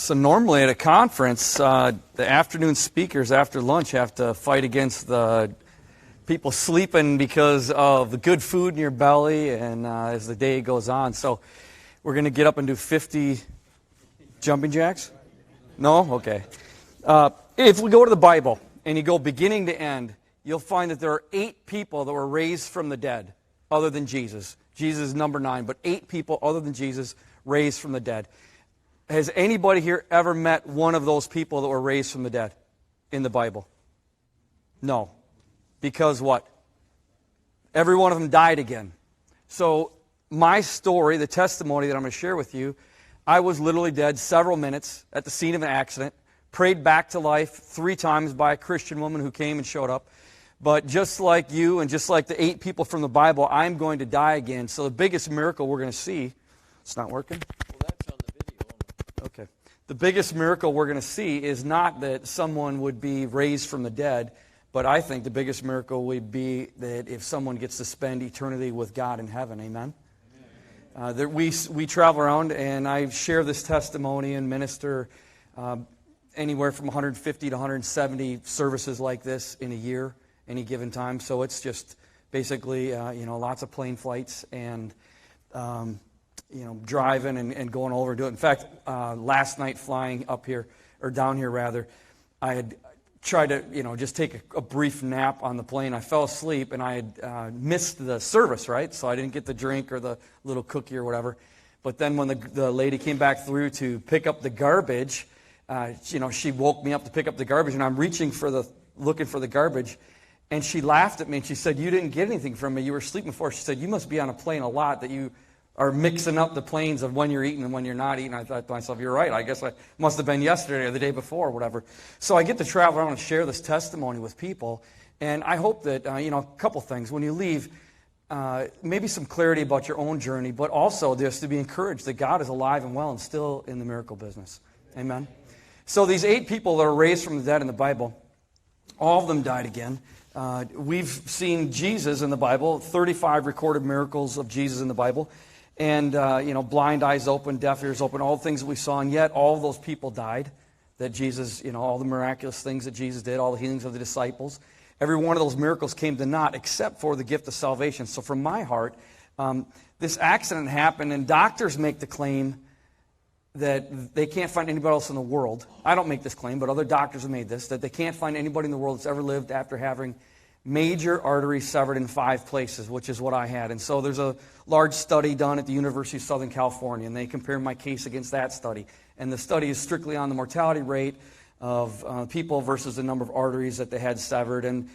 So normally at a conference, the afternoon speakers after lunch have to fight against the people sleeping because of the good food in your belly and as the day goes on. So we're going to get up and do 50 jumping jacks? No? Okay. If we go to the Bible and you go beginning to end, you'll find that there are 8 people that were raised from the dead other than Jesus. Jesus is number 9, but 8 people other than Jesus raised from the dead. Has anybody here ever met one of those people that were raised from the dead in the Bible? No. Because what? Every one of them died again. So my story, the testimony that I'm going to share with you, I was literally dead several minutes at the scene of an accident, prayed back to life 3 times by a Christian woman who came and showed up. But just like you and just like the 8 people from the Bible, I'm going to die again. So the biggest miracle we're going to see, it's not working? Okay. The biggest miracle we're going to see is not that someone would be raised from the dead, but I think the biggest miracle would be that if someone gets to spend eternity with God in heaven. Amen? We travel around, and I share this testimony and minister anywhere from 150 to 170 services like this in a year, any given time. So it's just basically, lots of plane flights and driving and going over and doing it. In fact, last night flying up here, or down here rather, I had tried to, just take a brief nap on the plane. I fell asleep and I had missed the service, right? So I didn't get the drink or the little cookie or whatever. But then when the lady came back through to pick up the garbage, she woke me up to pick up the garbage, and I'm looking for the garbage. And she laughed at me and she said, "You didn't get anything from me. You were sleeping before." She said, "You must be on a plane a lot that you are mixing up the planes of when you're eating and when you're not eating." I thought to myself, you're right. I guess I must have been yesterday or the day before or whatever. So I get to travel around and share this testimony with people. And I hope that, a couple things. When you leave, maybe some clarity about your own journey, but also just to be encouraged that God is alive and well and still in the miracle business. Amen? So these 8 people that are raised from the dead in the Bible, all of them died again. We've seen Jesus in the Bible, 35 recorded miracles of Jesus in the Bible. And, blind eyes open, deaf ears open, all the things that we saw. And yet all of those people died. That Jesus, all the miraculous things that Jesus did, all the healings of the disciples. Every one of those miracles came to naught except for the gift of salvation. So from my heart, this accident happened, and doctors make the claim that they can't find anybody else in the world. I don't make this claim, but other doctors have made this, that they can't find anybody in the world that's ever lived after having major arteries severed in 5 places, which is what I had. And so there's a large study done at the University of Southern California, and they compare my case against that study. And the study is strictly on the mortality rate of people versus the number of arteries that they had severed. And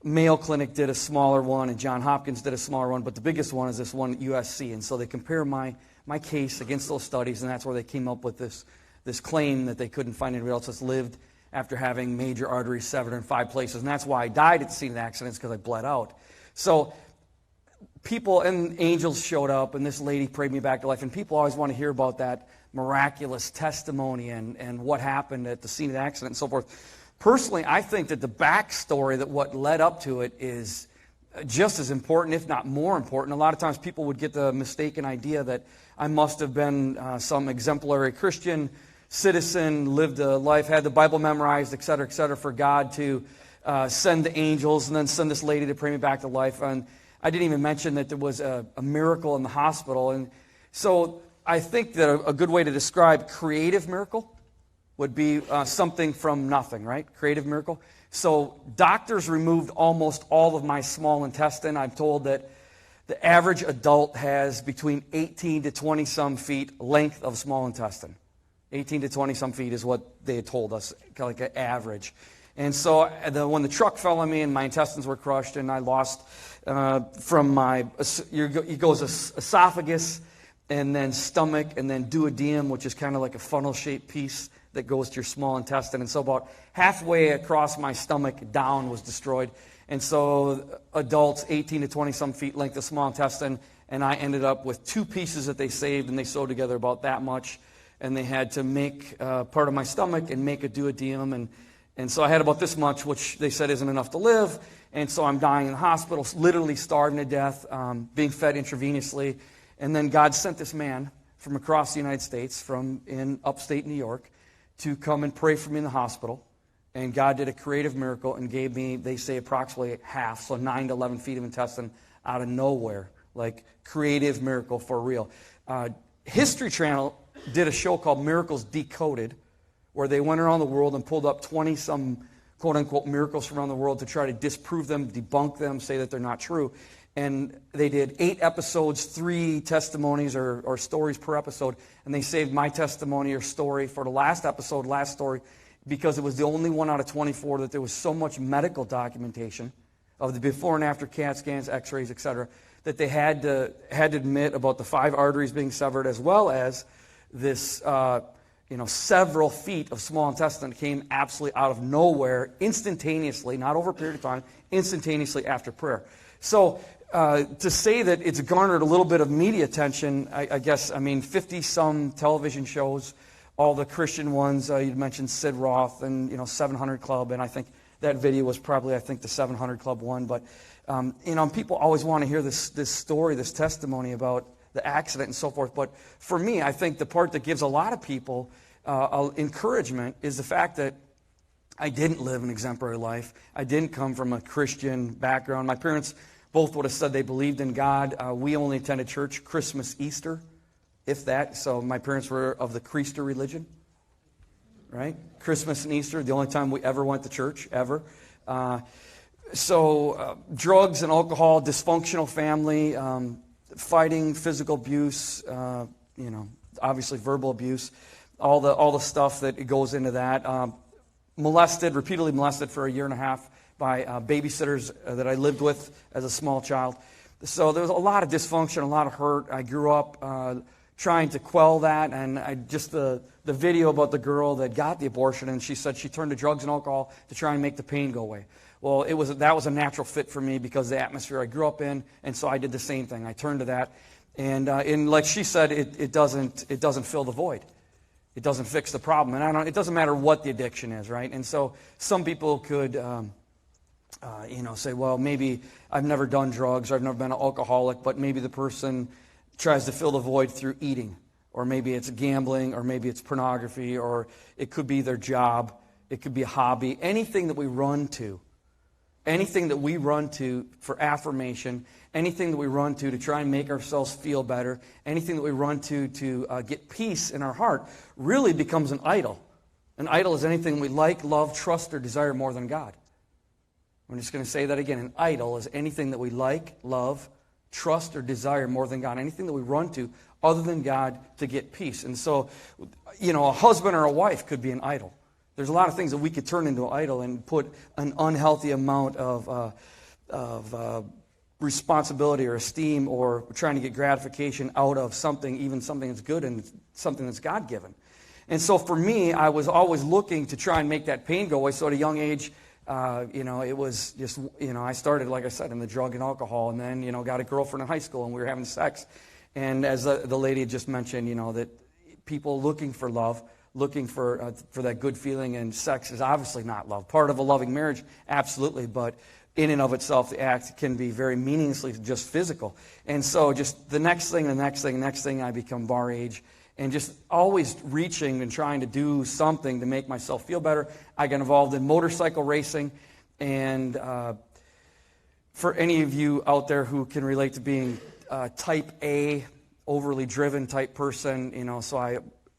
Mayo Clinic did a smaller one, and Johns Hopkins did a smaller one, but the biggest one is this one at USC. And so they compare my case against those studies, and that's where they came up with this claim that they couldn't find anybody else that's lived after having major arteries severed in 5 places. And that's why I died at the scene of the accident, because I bled out. So people and angels showed up, and this lady prayed me back to life. And people always want to hear about that miraculous testimony and what happened at the scene of the accident and so forth. Personally, I think that the backstory, that what led up to it, is just as important, if not more important. A lot of times people would get the mistaken idea that I must have been some exemplary Christian citizen, lived a life, had the Bible memorized, et cetera, for God to send the angels and then send this lady to pray me back to life. And I didn't even mention that there was a miracle in the hospital. And so I think that a good way to describe creative miracle would be something from nothing, right? Creative miracle. So doctors removed almost all of my small intestine. I'm told that the average adult has between 18 to 20-some feet length of small intestine. 18 to 20-some feet is what they had told us, kind of like an average. And so when the truck fell on me and my intestines were crushed and I lost from my, it goes esophagus and then stomach and then duodenum, which is kind of like a funnel-shaped piece that goes to your small intestine. And so about halfway across my stomach down was destroyed. And so adults, 18 to 20-some feet length of small intestine, and I ended up with 2 pieces that they saved, and they sewed together about that much. And they had to make part of my stomach and make a duodenum. And so I had about this much, which they said isn't enough to live. And so I'm dying in the hospital, literally starving to death, being fed intravenously. And then God sent this man from across the United States, from in upstate New York, to come and pray for me in the hospital. And God did a creative miracle and gave me, they say, approximately half, so 9 to 11 feet of intestine out of nowhere. Like, creative miracle for real. History Channel did a show called Miracles Decoded, where they went around the world and pulled up 20-some quote-unquote miracles from around the world to try to disprove them, debunk them, say that they're not true. And they did 8 episodes, 3 testimonies or stories per episode, and they saved my testimony or story for the last episode, last story, because it was the only one out of 24 that there was so much medical documentation of the before and after CAT scans, x-rays, etc., that they had to admit about the 5 arteries being severed, as well as this several feet of small intestine came absolutely out of nowhere, instantaneously, not over a period of time, instantaneously after prayer. So to say that it's garnered a little bit of media attention, I guess, 50-some television shows, all the Christian ones, you mentioned Sid Roth and, 700 Club, and I think that video was probably, the 700 Club one. But, people always want to hear this story, this testimony about the accident and so forth. But for me, I think the part that gives a lot of people encouragement is the fact that I didn't live an exemplary life. I didn't come from a Christian background. My parents both would have said they believed in God. We only attended church Christmas, Easter, if that. So my parents were of the Creaster religion, right? Christmas and Easter, the only time we ever went to church, ever. So drugs and alcohol, dysfunctional family, fighting, physical abuse, obviously verbal abuse, all the stuff that goes into that. Repeatedly molested for 1.5 years by babysitters that I lived with as a small child. So there was a lot of dysfunction, a lot of hurt. I grew up trying to quell that, and the video about the girl that got the abortion, and she said she turned to drugs and alcohol to try and make the pain go away. Well, that was a natural fit for me because of the atmosphere I grew up in, and so I did the same thing. I turned to that, and like she said, it doesn't fill the void. It doesn't fix the problem, and it doesn't matter what the addiction is, right? And so some people could, say, well, maybe I've never done drugs, or I've never been an alcoholic, but maybe the person tries to fill the void through eating, or maybe it's gambling, or maybe it's pornography, or it could be their job, it could be a hobby, anything that we run to for affirmation, anything that we run to try and make ourselves feel better, anything that we run to get peace in our heart, really becomes an idol. An idol is anything we like, love, trust, or desire more than God. I'm just going to say that again. An idol is anything that we like, love, trust, or desire more than God. Anything that we run to other than God to get peace. And so, a husband or a wife could be an idol. There's a lot of things that we could turn into an idol and put an unhealthy amount of responsibility or esteem or trying to get gratification out of something, even something that's good and something that's God-given. And so for me, I was always looking to try and make that pain go away. So at a young age, it was just, I started, like I said, in the drug and alcohol, and then, got a girlfriend in high school, and we were having sex. And as the lady just mentioned, that people looking for love, looking for that good feeling, and sex is obviously not love. Part of a loving marriage, absolutely, but in and of itself, the act can be very meaninglessly just physical. And so just the next thing, I become bar age, and just always reaching and trying to do something to make myself feel better. I got involved in motorcycle racing, and for any of you out there who can relate to being type A, overly driven type person, so I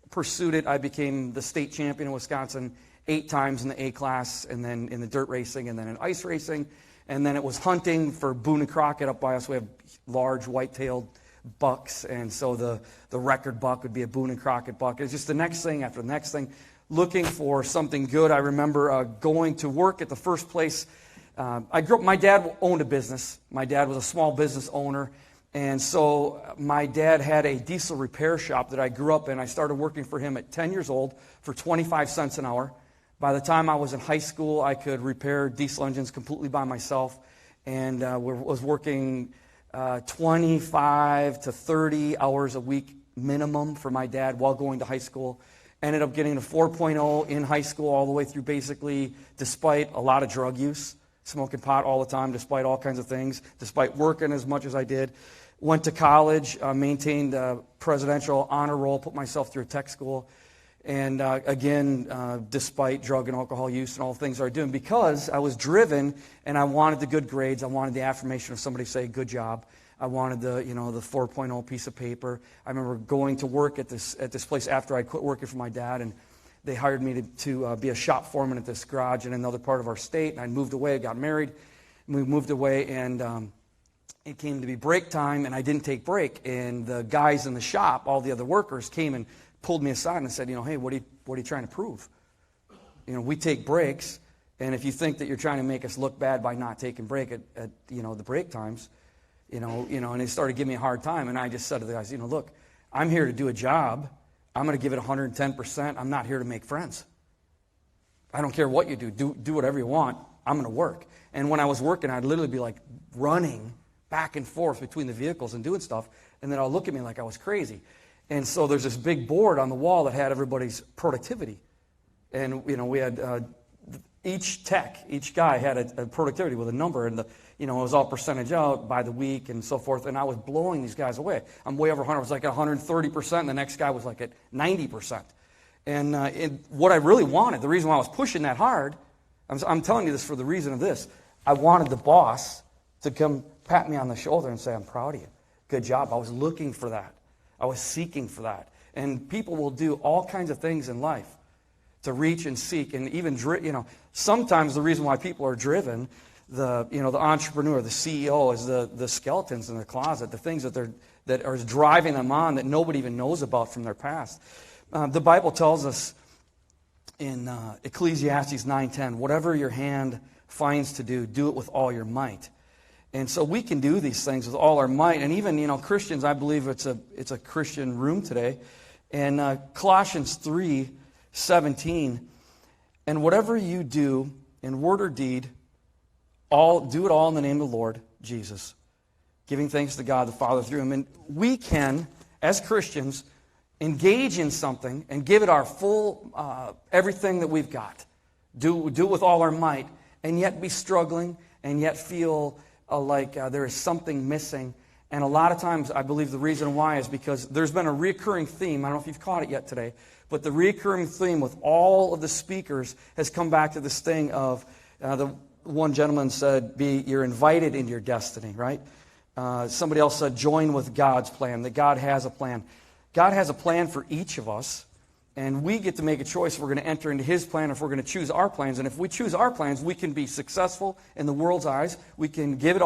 pursued it. I became the state champion in Wisconsin 8 times in the A class, and then in the dirt racing, and then in ice racing, and then it was hunting for Boone and Crockett up by us. We have large white-tailed bucks, and so the record buck would be a Boone and Crockett buck. It's just the next thing after the next thing, looking for something good. I remember going to work at the first place. I grew up. My dad owned a business. My dad was a small business owner. And so my dad had a diesel repair shop that I grew up in. I started working for him at 10 years old for 25 cents an hour. By the time I was in high school, I could repair diesel engines completely by myself, and was working 25 to 30 hours a week minimum for my dad while going to high school. Ended up getting a 4.0 in high school all the way through, basically, despite a lot of drug use, smoking pot all the time, despite all kinds of things, despite working as much as I did. Went to college, maintained a presidential honor roll, put myself through a tech school, And again, despite drug and alcohol use and all the things I was doing, because I was driven and I wanted the good grades, I wanted the affirmation of somebody say, good job. I wanted the 4.0 piece of paper. I remember going to work at this place after I quit working for my dad, and they hired me to be a shop foreman at this garage in another part of our state. And I moved away, I got married, and we moved away, and it came to be break time, and I didn't take break. And the guys in the shop, all the other workers, came and pulled me aside and said, hey, what are you trying to prove? We take breaks, and if you think that you're trying to make us look bad by not taking break at the break times, and they started giving me a hard time, and I just said to the guys, look, I'm here to do a job. I'm going to give it 110%. I'm not here to make friends. I don't care what you do. Do whatever you want. I'm going to work. And when I was working, I'd literally be like running back and forth between the vehicles and doing stuff, and then I'll look at me like I was crazy. And so there's this big board on the wall that had everybody's productivity. And, we had each guy had a productivity with a number, and it was all percentage out by the week and so forth. And I was blowing these guys away. I'm way over 100. I was like at 130%, and the next guy was like at 90%. And what I really wanted, the reason why I was pushing that hard, I'm telling you this for the reason of this. I wanted the boss to come pat me on the shoulder and say, I'm proud of you. Good job. I was looking for that. I was seeking for that. And people will do all kinds of things in life to reach and seek, and even sometimes the reason why people are driven, the entrepreneur, the CEO, is the skeletons in the closet, the things that are driving them on that nobody even knows about from their past. The Bible tells us in Ecclesiastes 9:10, whatever your hand finds to do, do it with all your might. And so we can do these things with all our might. And even, Christians, I believe it's a Christian room today. And Colossians 3:17, and whatever you do in word or deed, do it all in the name of the Lord Jesus, giving thanks to God the Father through Him. And we can, as Christians, engage in something and give it our full, everything that we've got. Do it with all our might, and yet be struggling, and yet feel like there is something missing. And a lot of times, I believe the reason why is because there's been a recurring theme. I don't know if you've caught it yet today, but the recurring theme with all of the speakers has come back to this thing of, the one gentleman said, you're invited into your destiny, right? Somebody else said, join with God's plan, that God has a plan. God has a plan for each of us, and we get to make a choice if we're going to enter into His plan, if we're going to choose our plans. And if we choose our plans, we can be successful in the world's eyes. We can give it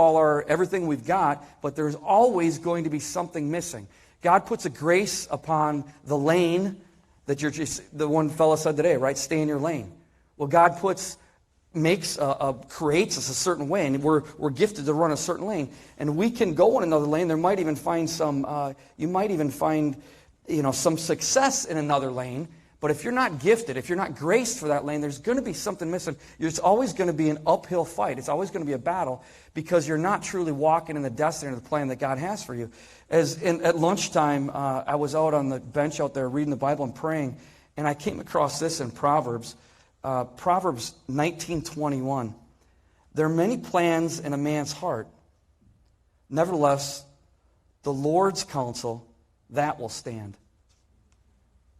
everything we've got, but there's always going to be something missing. God puts a grace upon the lane that the one fellow said today, right? Stay in your lane. Well, God creates us a certain way, and we're gifted to run a certain lane, and we can go in another lane. There might even find you might even find some success in another lane. But if you're not gifted, if you're not graced for that lane, there's going to be something missing. It's always going to be an uphill fight. It's always going to be a battle because you're not truly walking in the destiny or the plan that God has for you. At lunchtime, I was out on the bench out there reading the Bible and praying, and I came across this in Proverbs 19:21. There are many plans in a man's heart. Nevertheless, the Lord's counsel, that will stand.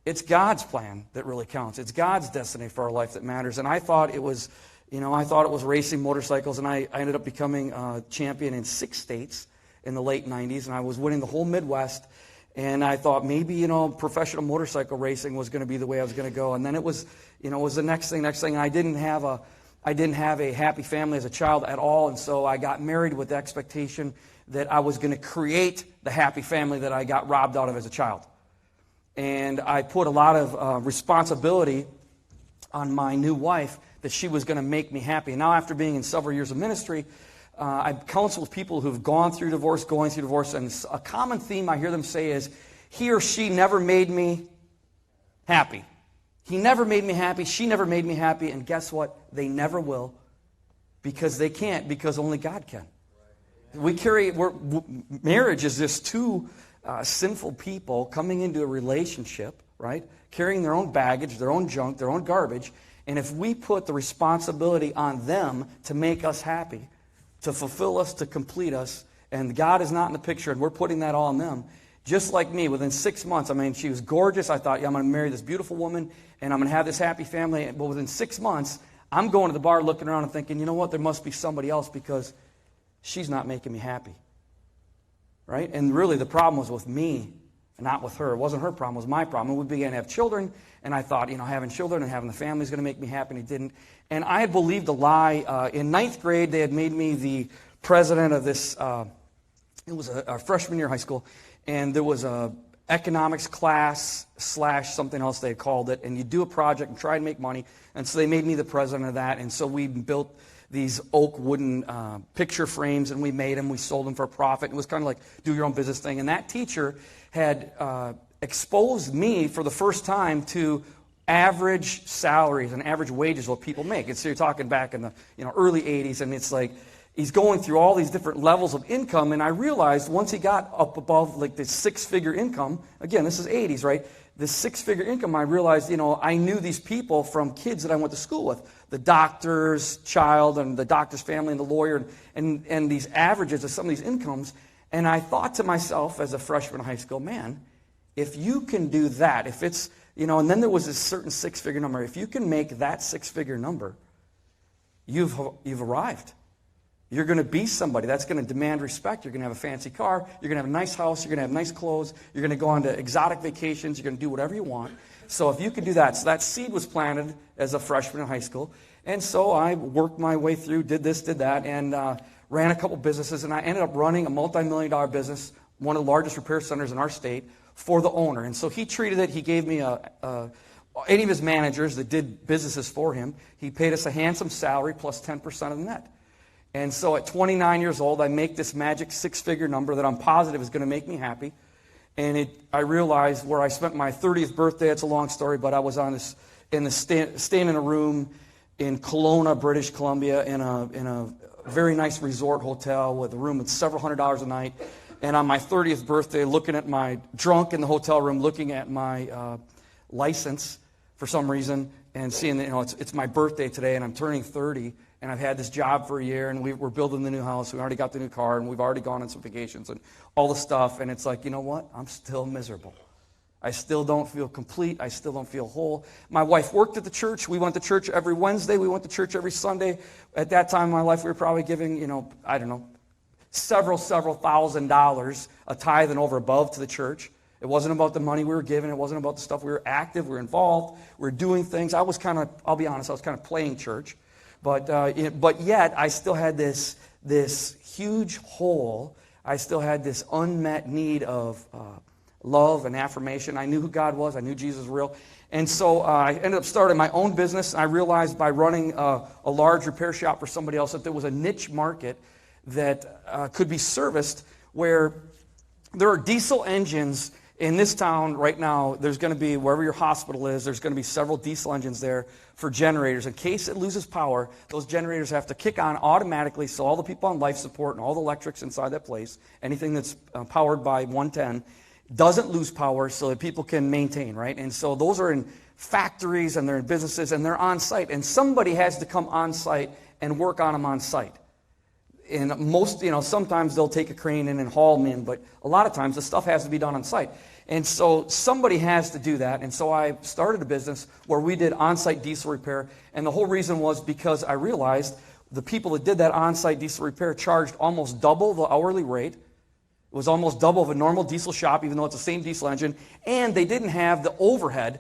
It's God's plan that really counts. It's God's destiny for our life that matters. And I thought it was, racing motorcycles, and I ended up becoming a champion in 6 states in the late 90s, and I was winning the whole Midwest. And I thought maybe, professional motorcycle racing was going to be the way I was going to go. And then it was the next thing. I didn't have a happy family as a child at all. And so I got married with the expectation that I was going to create the happy family that I got robbed out of as a child. And I put a lot of responsibility on my new wife that she was going to make me happy. And now, after being in several years of ministry, I counsel with people who've gone through divorce, going through divorce, and a common theme I hear them say is, he or she never made me happy. He never made me happy, she never made me happy, and guess what? They never will, because they can't, because only God can. Marriage is just two sinful people coming into a relationship, right? Carrying their own baggage, their own junk, their own garbage, and if we put the responsibility on them to make us happy, to fulfill us, to complete us, and God is not in the picture, and we're putting that all on them, just like me, within 6 months. I mean, she was gorgeous. I thought, yeah, I'm going to marry this beautiful woman, and I'm going to have this happy family. But within 6 months, I'm going to the bar looking around and thinking, you know what, there must be somebody else because she's not making me happy. Right? And really, the problem was with me, not with her. It wasn't her problem, it was my problem. And we began to have children, and I thought, having children and having the family is going to make me happy, and it didn't. And I had believed a lie. In 9th grade, they had made me the president of this, it was a freshman year of high school, and there was a economics class / something else they had called it, and you do a project and try and make money. And so they made me the president of that, and so we built these oak wooden picture frames, and we made them. We sold them for a profit. It was kind of like do your own business thing. And that teacher had exposed me for the first time to average salaries and average wages, what people make. And so you're talking back in the early 80s, and it's like he's going through all these different levels of income. And I realized once he got up above like this 6-figure income, again, this is 80s, right? This 6-figure income, I realized, I knew these people from kids that I went to school with. The doctor's child and the doctor's family and the lawyer and these averages of some of these incomes. And I thought to myself as a freshman in high school, man, if you can do that, if it's, and then there was this certain 6-figure number. If you can make that 6-figure number, you've arrived. You're going to be somebody. That's going to demand respect. You're going to have a fancy car. You're going to have a nice house. You're going to have nice clothes. You're going to go on to exotic vacations. You're going to do whatever you want. So if you could do that. So that seed was planted as a freshman in high school. And so I worked my way through, did this, did that, and ran a couple businesses. And I ended up running a multi-million-dollar business, one of the largest repair centers in our state, for the owner. And so he treated it. He gave me any of his managers that did businesses for him. He paid us a handsome salary plus 10% of the net. And so at 29 years old, I make this magic 6-figure number that I'm positive is going to make me happy. And I realized where I spent my 30th birthday, it's a long story, but I was staying in a room in Kelowna, British Columbia, in a very nice resort hotel with a room with several $100s a night. And on my 30th birthday, drunk in the hotel room, looking at my license for some reason, and seeing that it's my birthday today, and I'm turning 30. And I've had this job for a year, and we're building the new house. We already got the new car, and we've already gone on some vacations and all the stuff. And it's like, you know what? I'm still miserable. I still don't feel complete. I still don't feel whole. My wife worked at the church. We went to church every Wednesday. We went to church every Sunday. At that time in my life, we were probably giving, several $1,000s a tithe and over above to the church. It wasn't about the money we were giving. It wasn't about the stuff. We were active. We were involved. We were doing things. I'll be honest, I was kind of playing church. But yet, I still had this huge hole. I still had this unmet need of love and affirmation. I knew who God was. I knew Jesus was real. And so I ended up starting my own business. I realized by running a large repair shop for somebody else that there was a niche market that could be serviced where there are diesel engines in this town right now. There's going to be, wherever your hospital is, there's going to be several diesel engines there for generators. In case it loses power, those generators have to kick on automatically, so all the people on life support and all the electrics inside that place, anything that's powered by 110, doesn't lose power so that people can maintain, right? And so those are in factories and they're in businesses and they're on site. And somebody has to come on site and work on them on site. And most, sometimes they'll take a crane in and haul them in, but a lot of times the stuff has to be done on site. And so somebody has to do that. And so I started a business where we did on-site diesel repair. And the whole reason was because I realized the people that did that on-site diesel repair charged almost double the hourly rate. It was almost double of a normal diesel shop, even though it's the same diesel engine. And they didn't have the overhead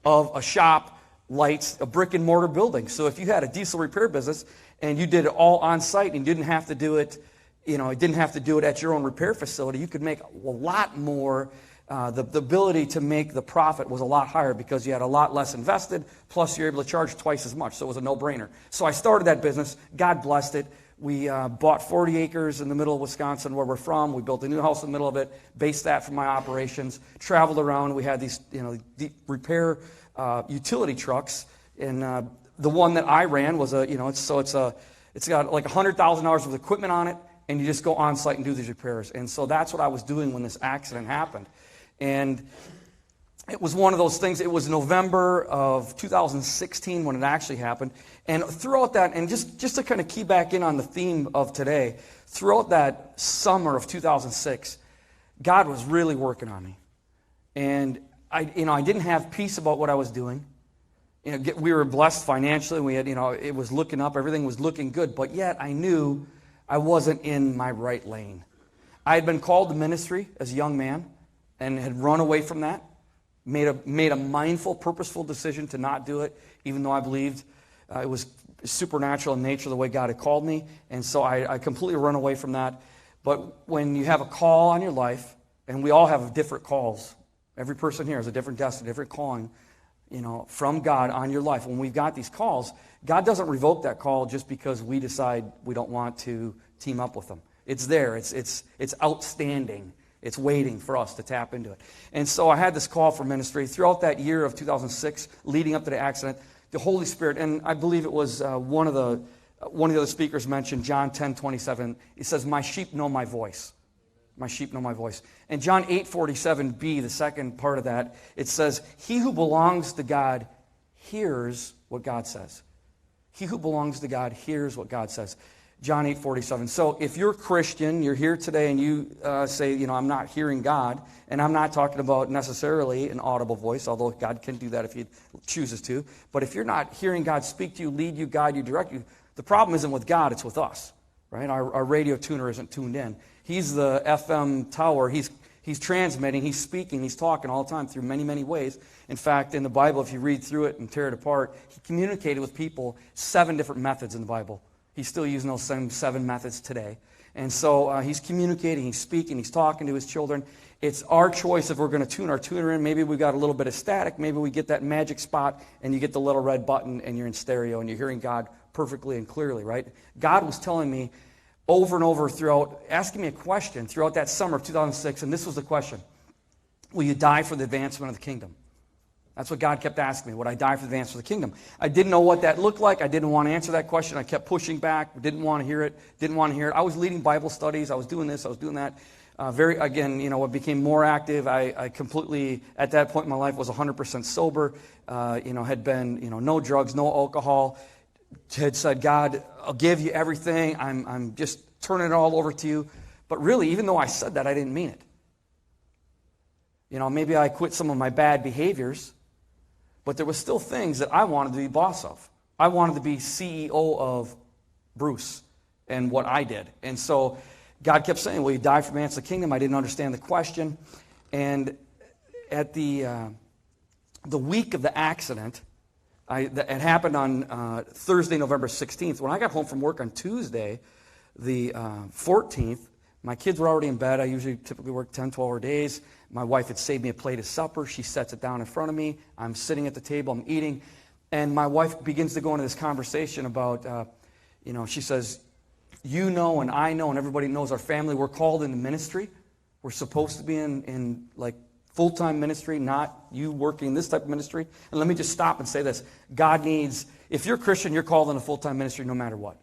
of a shop, lights, a brick and mortar building. So if you had a diesel repair business and you did it all on site and you didn't have to do it, didn't have to do it at your own repair facility, you could make a lot more. The ability to make the profit was a lot higher because you had a lot less invested, plus you're able to charge twice as much, so it was a no-brainer. So I started that business. God blessed it. We bought 40 acres in the middle of Wisconsin where we're from. We built a new house in the middle of it, based that from my operations, traveled around. We had these repair utility trucks, and the one that I ran was it's got like $100,000 worth of equipment on it, and you just go on site and do these repairs. And so that's what I was doing when this accident happened. And it was one of those things. It was November of 2016 when it actually happened. And throughout that, and just to kind of key back in on the theme of today, throughout that summer of 2006, God was really working on me. And I didn't have peace about what I was doing. We were blessed financially. We had, it was looking up. Everything was looking good. But yet I knew I wasn't in my right lane. I had been called to ministry as a young man and had run away from that. Made a mindful, purposeful decision to not do it, even though I believed it was supernatural in nature the way God had called me. And so I completely run away from that. But when you have a call on your life, and we all have different calls. Every person here has a different destiny, different calling, from God on your life. When we've got these calls, God doesn't revoke that call just because we decide we don't want to team up with them. It's there. It's outstanding. It's waiting for us to tap into it. And so I had this call for ministry. Throughout that year of 2006, leading up to the accident, the Holy Spirit, and I believe it was one of the other speakers mentioned John 10:27. He says, "My sheep know my voice." My sheep know my voice. And John 8:47b, the second part of that, it says, "He who belongs to God hears what God says." He who belongs to God hears what God says. John 8:47. So if you're a Christian, you're here today and you say, I'm not hearing God, and I'm not talking about necessarily an audible voice, although God can do that if He chooses to. But if you're not hearing God speak to you, lead you, guide you, direct you, the problem isn't with God, it's with us. Right? Our radio tuner isn't tuned in. He's the FM tower. He's transmitting, he's speaking, he's talking all the time through many, many ways. In fact, in the Bible, if you read through it and tear it apart, He communicated with people 7 different methods in the Bible. He's still using those same 7 methods today. And so He's communicating, He's speaking, He's talking to His children. It's our choice if we're going to tune our tuner in. Maybe we got a little bit of static. Maybe we get that magic spot and you get the little red button and you're in stereo and you're hearing God perfectly and clearly, right? God was telling me over and over throughout, asking me a question throughout that summer of 2006, and this was the question: will you die for the advancement of the kingdom? That's what God kept asking me. Would I die for the advancement of the kingdom? I didn't know what that looked like. I didn't want to answer that question. I kept pushing back. Didn't want to hear it. I was leading Bible studies. I was doing this. I was doing that. I became more active. I completely, at that point in my life, was 100% sober. Had been, no drugs, no alcohol. Had said, God, I'll give you everything. I'm just turning it all over to you. But really, even though I said that, I didn't mean it. Maybe I quit some of my bad behaviors, but there was still things that I wanted to be boss of. I wanted to be CEO of Bruce and what I did. And so God kept saying, will you die for the advance of the kingdom? I didn't understand the question. And at the week of the accident, it happened on Thursday, November 16th. When I got home from work on Tuesday, the 14th, my kids were already in bed. I typically work 10, 12-hour days. My wife had saved me a plate of supper. She sets it down in front of me. I'm sitting at the table. I'm eating. And my wife begins to go into this conversation about, she says, and I know and everybody knows our family, we're called into ministry. We're supposed to be in full-time ministry, not you working this type of ministry. And let me just stop and say this. God needs, if you're a Christian, you're called into full-time ministry no matter what.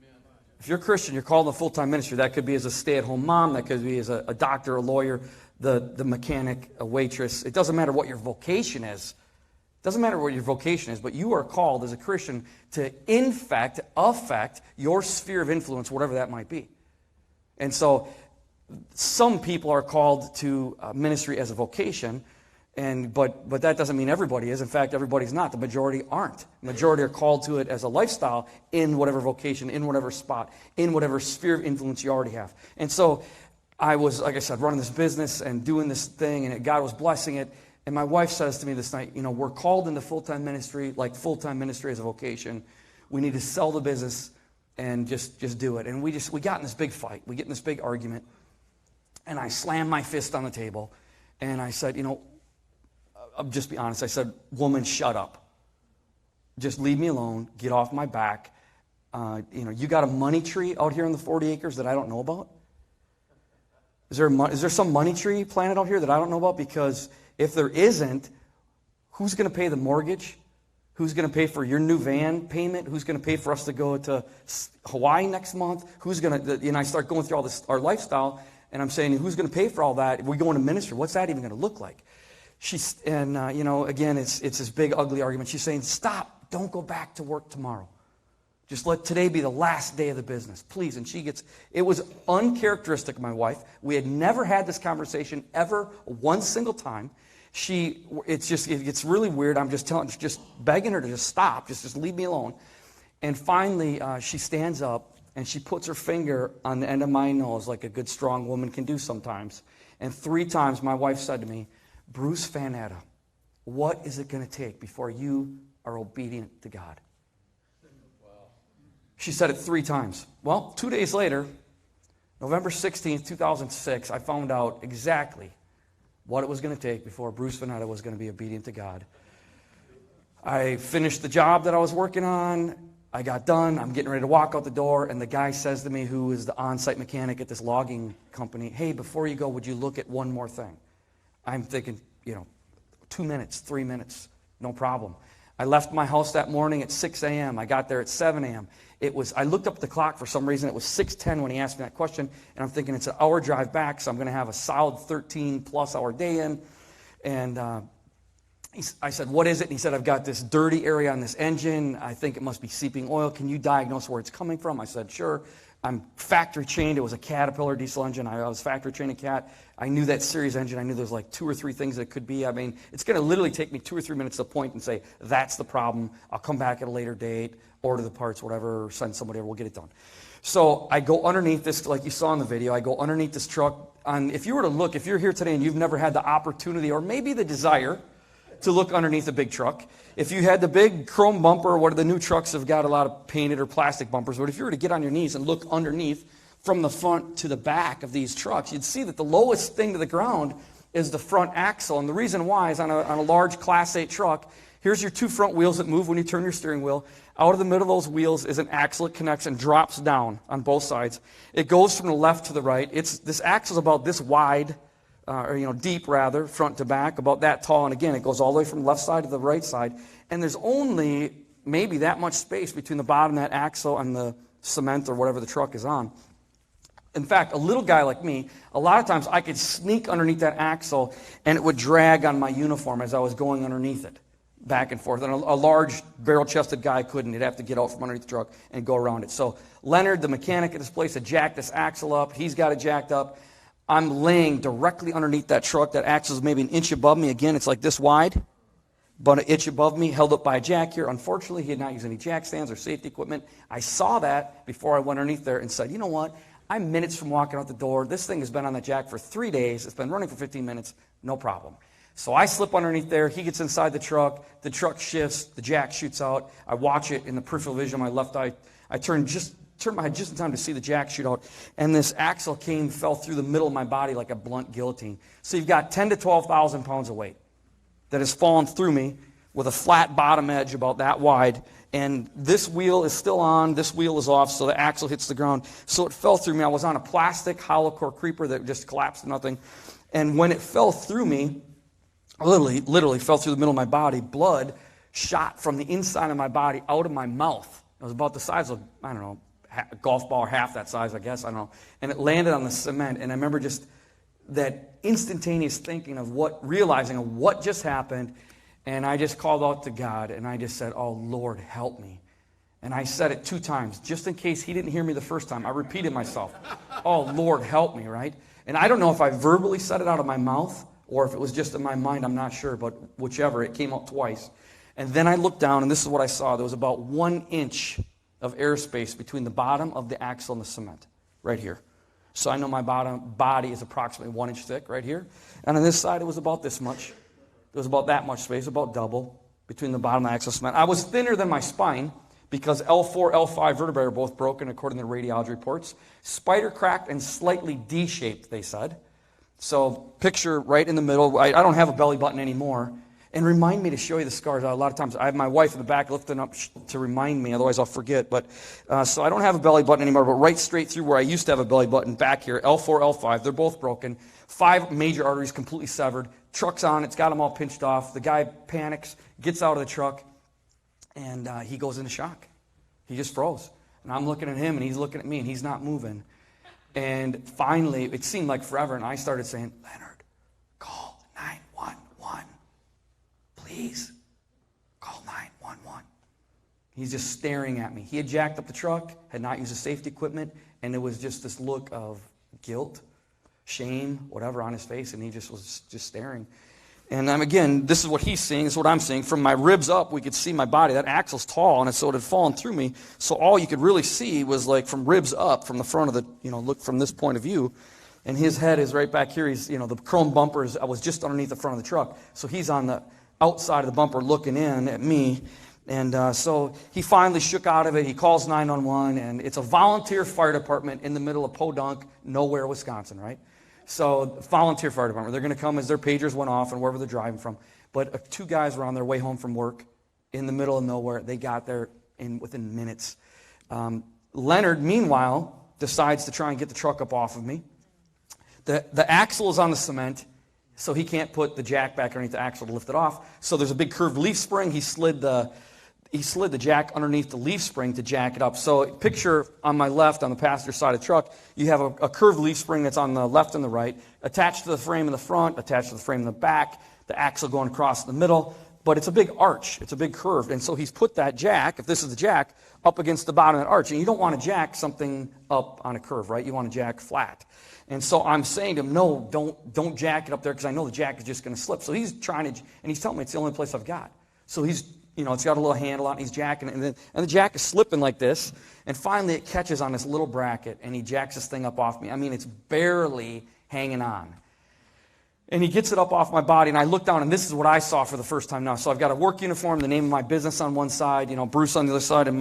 Amen. If you're a Christian, you're called into full-time ministry. That could be as a stay-at-home mom. That could be as a doctor, a lawyer, the mechanic, a waitress. It doesn't matter what your vocation is. It doesn't matter what your vocation is, but you are called as a Christian to affect your sphere of influence, whatever that might be. And so some people are called to ministry as a vocation, but that doesn't mean everybody is. In fact, everybody's not. The majority aren't. The majority are called to it as a lifestyle in whatever vocation, in whatever spot, in whatever sphere of influence you already have. And so I was, like I said, running this business and doing this thing, and God was blessing it. And my wife says to me this night, we're called into full-time ministry, like full-time ministry as a vocation. We need to sell the business and just do it. And we got in this big fight. We get in this big argument. And I slammed my fist on the table. And I said, I'll just be honest. I said, woman, shut up. Just leave me alone. Get off my back. You got a money tree out here in the 40 acres that I don't know about? Is there some money tree planted out here that I don't know about? Because if there isn't, who's going to pay the mortgage? Who's going to pay for your new van payment? Who's going to pay for us to go to Hawaii next month? Who's going to, I start going through all this, our lifestyle, and I'm saying, who's going to pay for all that? If we go into ministry, what's that even going to look like? Again, it's this big, ugly argument. She's saying, stop, don't go back to work tomorrow. Just let today be the last day of the business, please. And it was uncharacteristic of my wife. We had never had this conversation ever one single time. It gets really weird. I'm just begging her to just stop, just leave me alone. And finally, she stands up and she puts her finger on the end of my nose like a good, strong woman can do sometimes. And 3 times my wife said to me, BruceVanNatta, what is it going to take before you are obedient to God? Wow. She said it 3 times. Well, 2 days later, November 16th, 2006, I found out exactly what it was going to take before BruceVanNatta was going to be obedient to God. I finished the job that I was working on. I got done. I'm getting ready to walk out the door, and the guy says to me, who is the on-site mechanic at this logging company, hey, before you go, would you look at one more thing? I'm thinking, 2 minutes, 3 minutes, no problem. I left my house that morning at 6 a.m. I got there at 7 a.m. I looked up at the clock for some reason. It was 6:10 when he asked me that question, and I'm thinking it's an hour drive back, so I'm going to have a solid 13-plus hour day in. And I said, what is it? And he said, I've got this dirty area on this engine. I think it must be seeping oil. Can you diagnose where it's coming from? I said, sure. I'm factory trained. It was a Caterpillar diesel engine. I was factory trained at Cat. I knew that series engine. I knew there's like 2 or 3 things that it could be. I mean, it's going to literally take me 2 or 3 minutes to point and say, that's the problem. I'll come back at a later date, order the parts, whatever, or send somebody over. We'll get it done. So I go underneath this, like you saw in the video. I go underneath this truck. If you were to look, if you're here today and you've never had the opportunity or maybe the desire to look underneath a big truck. If you had the big chrome bumper, what the new trucks have got a lot of painted or plastic bumpers, but if you were to get on your knees and look underneath from the front to the back of these trucks, you'd see that the lowest thing to the ground is the front axle. And the reason why is on a large Class 8 truck, here's your 2 front wheels that move when you turn your steering wheel. Out of the middle of those wheels is an axle. It connects and drops down on both sides. It goes from the left to the right. This axle is about this wide, deep rather, front to back, about that tall. And again, it goes all the way from the left side to the right side. And there's only maybe that much space between the bottom of that axle and the cement or whatever the truck is on. In fact, a little guy like me, a lot of times I could sneak underneath that axle and it would drag on my uniform as I was going underneath it, back and forth. And a large barrel-chested guy couldn't. He'd have to get out from underneath the truck and go around it. So Leonard, the mechanic at this place, had jacked this axle up. He's got it jacked up. I'm laying directly underneath that truck. That axle is maybe an inch above me. Again, it's like this wide, but an inch above me, held up by a jack here. Unfortunately, he had not used any jack stands or safety equipment. I saw that before I went underneath there and said, you know what? I'm minutes from walking out the door. This thing has been on the jack for 3 days. It's been running for 15 minutes. No problem. So I slip underneath there. He gets inside the truck. The truck shifts. The jack shoots out. I watch it in the peripheral vision of my left eye. I turned my head just in time to see the jack shoot out. And this axle fell through the middle of my body like a blunt guillotine. So you've got 10 to 12,000 pounds of weight that has fallen through me with a flat bottom edge about that wide. And this wheel is still on, this wheel is off, so the axle hits the ground. So it fell through me. I was on a plastic hollow core creeper that just collapsed to nothing. And when it fell through me, literally fell through the middle of my body, blood shot from the inside of my body out of my mouth. It was about the size of, I don't know, a golf ball, or half that size, I guess, I don't know. And it landed on the cement. And I remember just that instantaneous thinking of realizing of what just happened. And I just called out to God, and I just said, oh, Lord, help me. And I said it 2 times, just in case he didn't hear me the first time. I repeated myself, oh, Lord, help me, right? And I don't know if I verbally said it out of my mouth or if it was just in my mind, I'm not sure, but whichever, it came out twice. And then I looked down, and this is what I saw. There was about 1 inch of airspace between the bottom of the axle and the cement, right here. So I know my body is approximately 1 inch thick, right here. And on this side, it was about this much. There was about that much space, about double, between the bottom of the axle and cement. I was thinner than my spine because L4, L5 vertebrae are both broken according to the radiology reports. Spider cracked and slightly D-shaped, they said. So picture right in the middle. I don't have a belly button anymore. And remind me to show you the scars. A lot of times I have my wife in the back lifting up to remind me, otherwise I'll forget. But so I don't have a belly button anymore, but right straight through where I used to have a belly button back here, L4, L5, they're both broken. 5 major arteries completely severed. Truck's on, it's got them all pinched off. The guy panics, gets out of the truck, and he goes into shock. He just froze. And I'm looking at him, and he's looking at me, and he's not moving. And finally, it seemed like forever, and I started saying, Leonard, call 911. Please, call 911. He's just staring at me. He had jacked up the truck, had not used the safety equipment, and it was just this look of guilt, shame, whatever on his face, and he just was just staring. And again, this is what he's seeing, this is what I'm seeing. From my ribs up, we could see my body. That axle's tall, and so it had fallen through me. So all you could really see was like from ribs up, from the front of the, look from this point of view. And his head is right back here. He's, the chrome bumpers, I was just underneath the front of the truck. So he's on the outside of the bumper looking in at me. And so he finally shook out of it. He calls 911, and it's a volunteer fire department in the middle of Podunk, nowhere, Wisconsin, right? So volunteer fire department. They're going to come as their pagers went off and wherever they're driving from. But two guys were on their way home from work in the middle of nowhere. They got there within minutes. Leonard, meanwhile, decides to try and get the truck up off of me. The axle is on the cement, so he can't put the jack back underneath the axle to lift it off. So there's a big curved leaf spring. He slid the jack underneath the leaf spring to jack it up. So picture on my left, on the passenger side of the truck, you have a curved leaf spring that's on the left and the right, attached to the frame in the front, attached to the frame in the back, the axle going across the middle. But it's a big arch. It's a big curve. And so he's put that jack, if this is the jack, up against the bottom of that arch. And you don't want to jack something up on a curve, right? You want to jack flat. And so I'm saying to him, no, don't jack it up there because I know the jack is just going to slip. So he's trying to, and he's telling me it's the only place I've got. So he's, it's got a little handle on it, he's jacking it, and the jack is slipping like this, and finally it catches on this little bracket, and he jacks this thing up off me. I mean, it's barely hanging on. And he gets it up off my body, and I look down, and this is what I saw for the first time now. So I've got a work uniform, the name of my business on one side, Bruce on the other side, and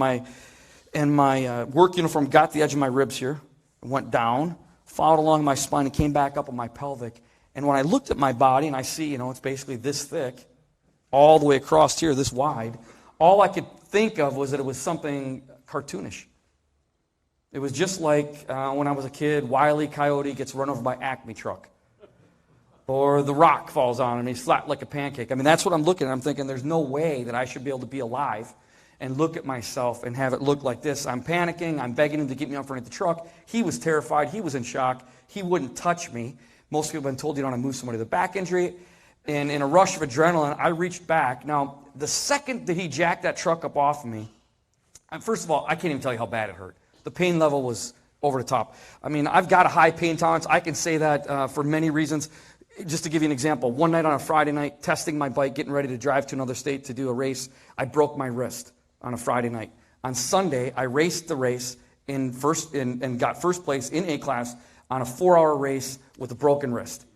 my work uniform got the edge of my ribs here, went down, followed along my spine, and came back up on my pelvic. And when I looked at my body, and I see, it's basically this thick, all the way across here, this wide, all I could think of was that it was something cartoonish. It was just like when I was a kid, Wile E. Coyote gets run over by Acme truck. Or The Rock falls on him, and he's flat like a pancake. I mean, that's what I'm looking at. I'm thinking there's no way that I should be able to be alive and look at myself and have it look like this. I'm panicking. I'm begging him to get me up front of the truck. He was terrified. He was in shock. He wouldn't touch me. Most people have been told you don't want to move somebody with a back injury. And in a rush of adrenaline, I reached back. Now, the second that he jacked that truck up off of me, first of all, I can't even tell you how bad it hurt. The pain level was over the top. I mean, I've got a high pain tolerance. I can say that for many reasons. Just to give you an example, one night on a Friday night, testing my bike, getting ready to drive to another state to do a race, I broke my wrist on a Friday night. On Sunday, I raced the race and got first place in A class on a 4-hour race with a broken wrist.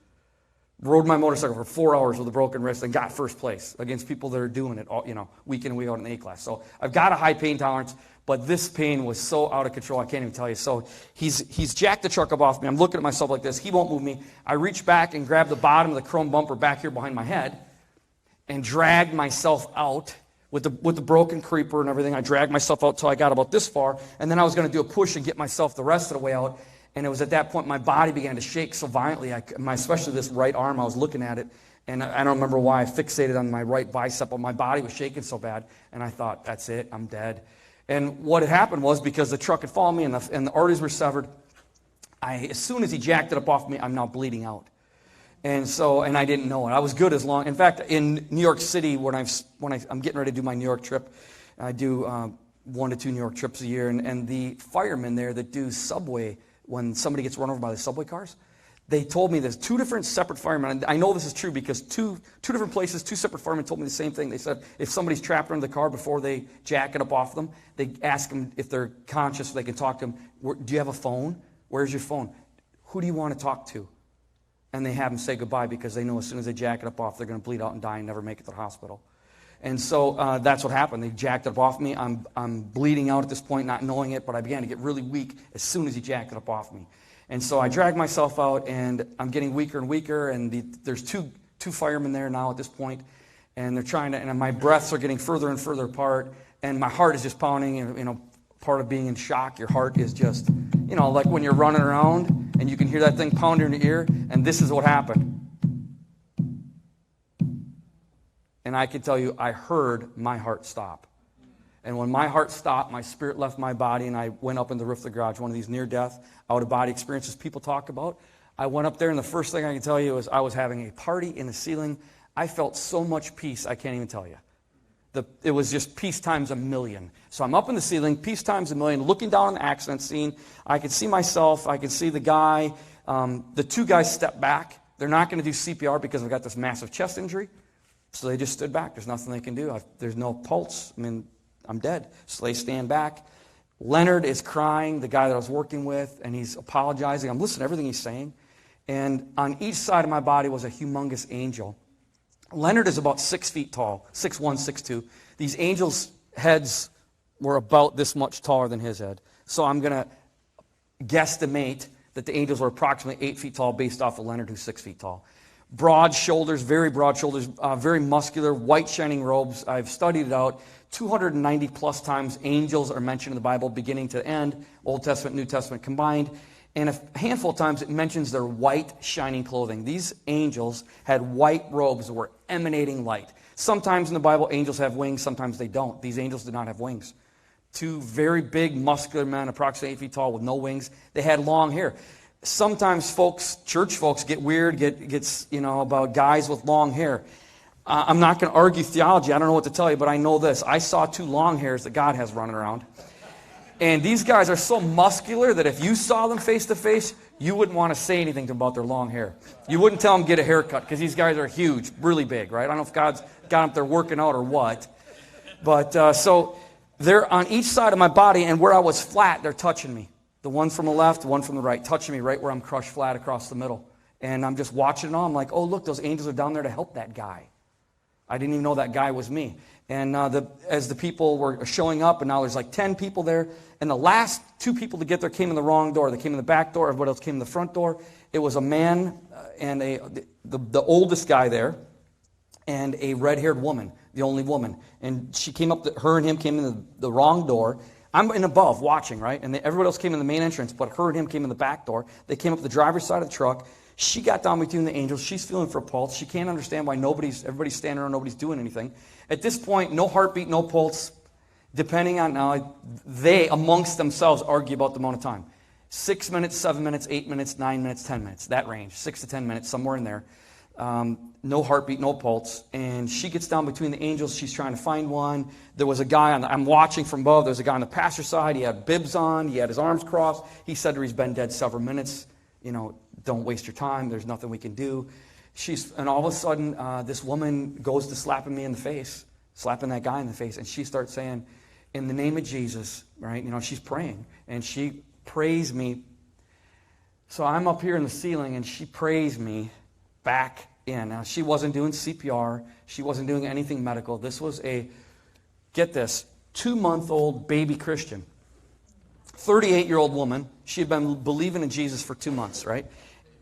Rode my motorcycle for 4 hours with a broken wrist and got first place against people that are doing it, all, week in and week out in A class. So I've got a high pain tolerance, but this pain was so out of control, I can't even tell you. So he's jacked the truck up off me. I'm looking at myself like this. He won't move me. I reach back and grab the bottom of the chrome bumper back here behind my head and dragged myself out with the broken creeper and everything. I dragged myself out till I got about this far, and then I was going to do a push and get myself the rest of the way out. And it was at that point my body began to shake so violently, especially this right arm, I was looking at it, and I don't remember why I fixated on my right bicep, but my body was shaking so bad, and I thought, that's it, I'm dead. And what had happened was, because the truck had fallen me and the arteries were severed, as soon as he jacked it up off me, I'm now bleeding out. And I didn't know it. I was good as long. In fact, in New York City, when I'm getting ready to do my New York trip, I do 1 to 2 New York trips a year, and the firemen there that do subway, when somebody gets run over by the subway cars, they told me there's 2 different separate firemen. And I know this is true because two different places, 2 separate firemen told me the same thing. They said if somebody's trapped under the car before they jack it up off them, they ask them if they're conscious, so they can talk to them. Do you have a phone? Where's your phone? Who do you want to talk to? And they have them say goodbye because they know as soon as they jack it up off, they're going to bleed out and die and never make it to the hospital. And so that's what happened. They jacked it up off me. I'm bleeding out at this point, not knowing it, but I began to get really weak as soon as he jacked it up off me. And so I dragged myself out, and I'm getting weaker and weaker, and there's two firemen there now at this point, and they're trying to, and my breaths are getting further and further apart, and my heart is just pounding, and part of being in shock, your heart is just, like when you're running around, and you can hear that thing pounding in your ear, and this is what happened. And I can tell you, I heard my heart stop. And when my heart stopped, my spirit left my body, and I went up in the roof of the garage, one of these near-death, out-of-body experiences people talk about. I went up there, and the first thing I can tell you is I was having a party in the ceiling. I felt so much peace, I can't even tell you. It was just peace times a million. So I'm up in the ceiling, peace times a million, looking down on the accident scene. I can see myself. I can see the guy. The two guys step back. They're not going to do CPR because I've got this massive chest injury. So they just stood back. There's nothing they can do. There's no pulse. I mean, I'm dead. So they stand back. Leonard is crying, the guy that I was working with, and he's apologizing. I'm listening to everything he's saying. And on each side of my body was a humongous angel. Leonard is about 6 feet tall, 6'1", 6'2". These angels' heads were about this much taller than his head. So I'm going to guesstimate that the angels were approximately 8 feet tall based off of Leonard, who's 6 feet tall. Broad shoulders, very very muscular, white shining robes. I've studied it out. 290 plus times angels are mentioned in the Bible, beginning to end, Old Testament, New Testament combined. And a handful of times it mentions their white shining clothing. These angels had white robes that were emanating light. Sometimes in the Bible, angels have wings. Sometimes they don't. These angels did not have wings. Two very big, muscular men, approximately 8 feet tall, with no wings. They had long hair. Sometimes church folks get weird, gets about guys with long hair. I'm not going to argue theology. I don't know what to tell you, but I know this. I saw two long hairs that God has running around. And these guys are so muscular that if you saw them face to face, you wouldn't want to say anything to them about their long hair. You wouldn't tell them get a haircut because these guys are huge, really big, right? I don't know if God's got them up there working out or what. But so they're on each side of my body, and where I was flat, they're touching me. The one from the left, the one from the right, touching me right where I'm crushed flat across the middle. And I'm just watching it all. I'm like, oh, look, those angels are down there to help that guy. I didn't even know that guy was me. And as the people were showing up, and now there's like 10 people there, and the last 2 people to get there came in the wrong door. They came in the back door. Everybody else came in the front door. It was a man and the oldest guy there, and a red-haired woman, the only woman. And she came up, her and him came in the wrong door. I'm in above watching, right? And everybody else came in the main entrance, but her and him came in the back door. They came up the driver's side of the truck. She got down between the angels. She's feeling for a pulse. She can't understand why everybody's standing around, nobody's doing anything. At this point, no heartbeat, no pulse. Depending on now, they amongst themselves argue about the amount of time. 6 minutes, 7 minutes, 8 minutes, 9 minutes, 10 minutes. That range, 6 to 10 minutes, somewhere in there. No heartbeat, no pulse. And she gets down between the angels. She's trying to find one. There was a guy I'm watching from above. There's a guy on the passenger side. He had bibs on. He had his arms crossed. He said to her, he's been dead several minutes. Don't waste your time. There's nothing we can do. And all of a sudden, this woman goes to slapping me in the face, slapping that guy in the face. And she starts saying, in the name of Jesus, right? She's praying. And she prays me. So I'm up here in the ceiling, and she prays me back in. Now, she wasn't doing CPR. She wasn't doing anything medical. This was get this, 2-month-old baby Christian. 38-year-old woman. She had been believing in Jesus for 2 months, right?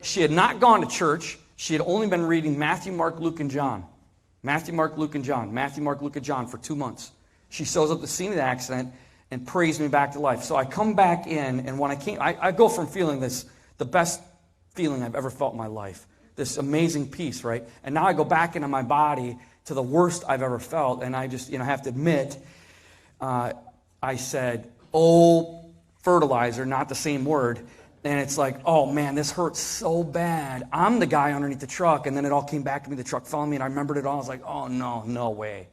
She had not gone to church. She had only been reading Matthew, Mark, Luke, and John. Matthew, Mark, Luke, and John. Matthew, Mark, Luke, and John for 2 months. She shows up at the scene of the accident and prays me back to life. So I come back in, and when I go from feeling the best feeling I've ever felt in my life, this amazing peace, right? And now I go back into my body to the worst I've ever felt, and I just, have to admit, I said, oh, fertilizer, not the same word. And it's like, oh man, this hurts so bad. I'm the guy underneath the truck. And then it all came back to me. The truck followed me, and I remembered it all. I was like, oh no way.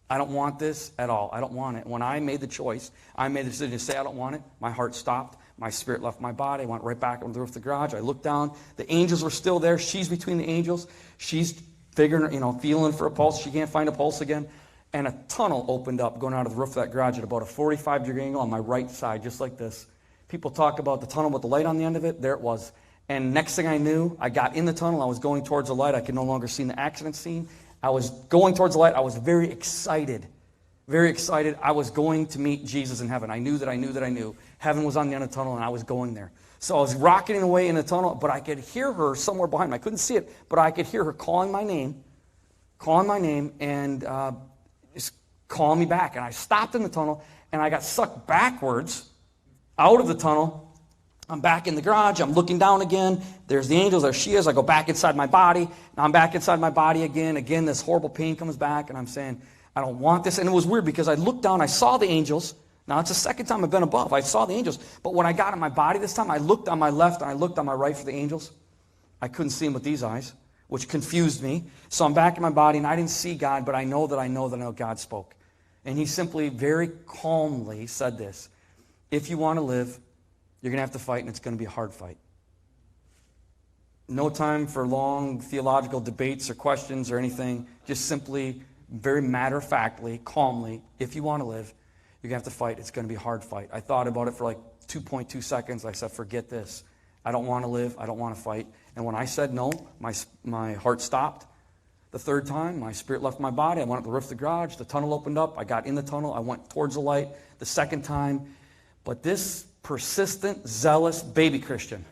I don't want this at all. I don't want it. When I made the choice, I made the decision to say I don't want it. My heart stopped. My spirit left my body. I went right back on the roof of the garage. I looked down. The angels were still there. She's between the angels. She's figuring, feeling for a pulse. She can't find a pulse again. And a tunnel opened up going out of the roof of that garage at about a 45-degree angle on my right side, just like this. People talk about the tunnel with the light on the end of it. There it was. And next thing I knew, I got in the tunnel. I was going towards the light. I could no longer see the accident scene. I was going towards the light. I was very excited. Very excited. I was going to meet Jesus in heaven. I knew that I knew. Heaven was on the end of the tunnel, and I was going there. So I was rocketing away in the tunnel, but I could hear her somewhere behind me. I couldn't see it, but I could hear her calling my name, and just calling me back. And I stopped in the tunnel, and I got sucked backwards out of the tunnel. I'm back in the garage. I'm looking down again. There's the angels. There she is. I go back inside my body. Now I'm back inside my body again. Again, this horrible pain comes back, and I'm saying, I don't want this. And it was weird because I looked down. I saw the angels. Now, it's the second time I've been above. I saw the angels. But when I got in my body this time, I looked on my left and I looked on my right for the angels. I couldn't see them with these eyes, which confused me. So I'm back in my body, and I didn't see God, but I know God spoke. And he simply, very calmly said this: if you want to live, you're going to have to fight, and it's going to be a hard fight. No time for long theological debates or questions or anything. Just simply, very matter-of-factly, calmly, if you want to live, you're going to have to fight. It's going to be a hard fight. I thought about it for like 2.2 seconds. I said, forget this. I don't want to live. I don't want to fight. And when I said no, my heart stopped. The third time, my spirit left my body. I went up the roof of the garage. The tunnel opened up. I got in the tunnel. I went towards the light. The second time, but this persistent, zealous baby Christian.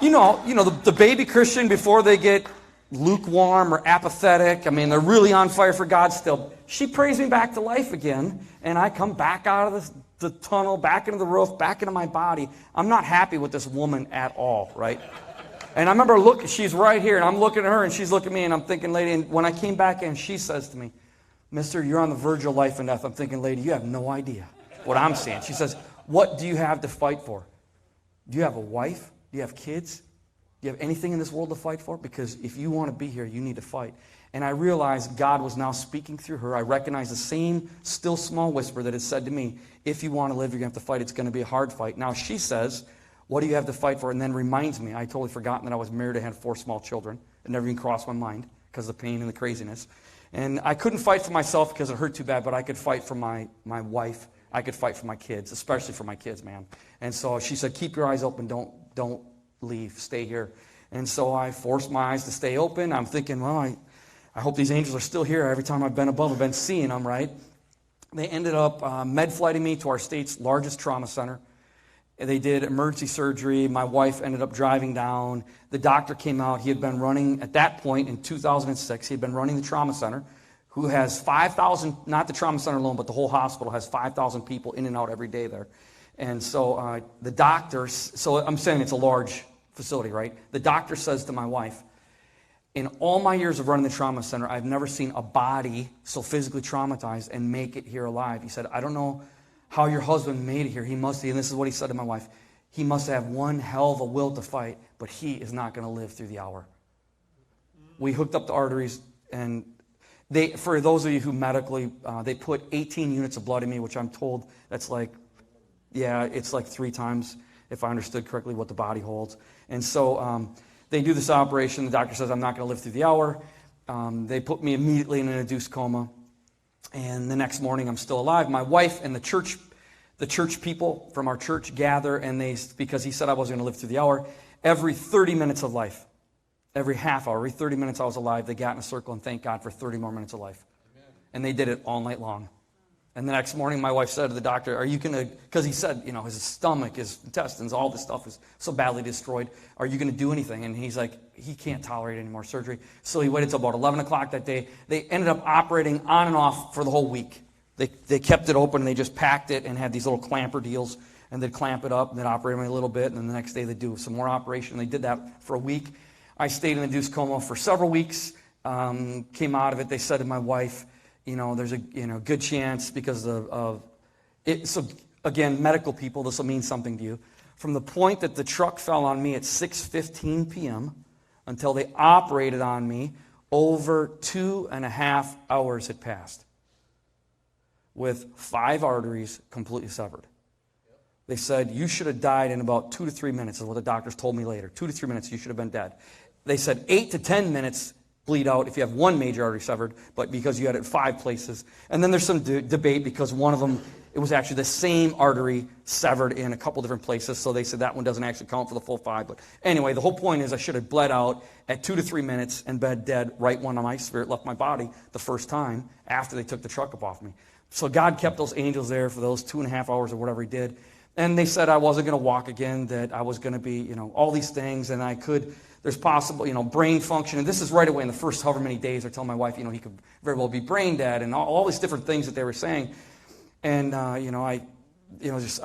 You know, the baby Christian before they get lukewarm or apathetic. I mean, they're really on fire for God still. She prays me back to life again, and I come back out of the tunnel, back into the roof, back into my body. I'm not happy with this woman at all, right? And I remember she's right here, and I'm looking at her, and she's looking at me, and I'm thinking, lady, and when I came back in, she says to me, mister, you're on the verge of life and death. I'm thinking, lady, you have no idea what I'm seeing. She says, what do you have to fight for? Do you have a wife? Do you have kids? Do you have anything in this world to fight for? Because if you want to be here, you need to fight. And I realized God was now speaking through her. I recognized the same still small whisper that had said to me, if you want to live, you're going to have to fight. It's going to be a hard fight. Now she says, what do you have to fight for? And then reminds me, I totally forgotten that I was married. I had 4 small children. It never even crossed my mind because of the pain and the craziness. And I couldn't fight for myself because it hurt too bad, but I could fight for my wife. I could fight for my kids, especially for my kids, man. And so she said, keep your eyes open. Don't leave. Stay here. And so I forced my eyes to stay open. I'm thinking, well, I hope these angels are still here. Every time I've been above, I've been seeing them, right? They ended up med-flighting me to our state's largest trauma center. They did emergency surgery. My wife ended up driving down. The doctor came out. He had been running, at that point in 2006, he had been running the trauma center, who has 5,000, not the trauma center alone, but the whole hospital has 5,000 people in and out every day there. And so the doctor, so I'm saying it's a large facility, right? The doctor says to my wife, in all my years of running the trauma center, I've never seen a body so physically traumatized and make it here alive. He said, I don't know how your husband made it here. He must, and this is what he said to my wife, he must have one hell of a will to fight, but he is not going to live through the hour. We hooked up the arteries, and for those of you who medically, they put 18 units of blood in me, which I'm told that's like, yeah, it's like 3 times, if I understood correctly, what the body holds. And so they do this operation. The doctor says I'm not going to live through the hour. They put me immediately in an induced coma. And the next morning, I'm still alive. My wife and the church people from our church gather, and because he said I wasn't going to live through the hour, every 30 minutes of life, every half hour, every 30 minutes I was alive, they got in a circle and thanked God for 30 more minutes of life. Amen. And they did it all night long. And the next morning, my wife said to the doctor, are you going to, because he said, his stomach, his intestines, all this stuff is so badly destroyed, are you going to do anything? And he's like, he can't tolerate any more surgery. So he waited until about 11 o'clock that day. They ended up operating on and off for the whole week. They kept it open, and they just packed it and had these little clamper deals, and they'd clamp it up, and they'd operate on me a little bit, and then the next day they'd do some more operation. They did that for a week. I stayed in induced coma for several weeks, came out of it. They said to my wife, there's a good chance because of it. So again, medical people, this will mean something to you. From the point that the truck fell on me at 6:15 p.m. until they operated on me, over 2.5 hours had passed with 5 arteries completely severed. They said, you should have died in about 2 to 3 minutes, is what the doctors told me later. 2 to 3 minutes, you should have been dead. They said 8 to 10 minutes bleed out if you have 1 major artery severed, but because you had it in 5 places. And then there's some debate because one of them, it was actually the same artery severed in a couple different places, so they said that one doesn't actually count for the full 5. But anyway, the whole point is I should have bled out at 2 to 3 minutes and been dead right when my spirit left my body the first time after they took the truck up off me. So God kept those angels there for those 2.5 hours or whatever he did. And they said I wasn't going to walk again, that I was going to be, all these things, and I could, there's possible, brain function. And this is right away in the first however many days. I tell my wife, he could very well be brain dead, and all these different things that they were saying. And, I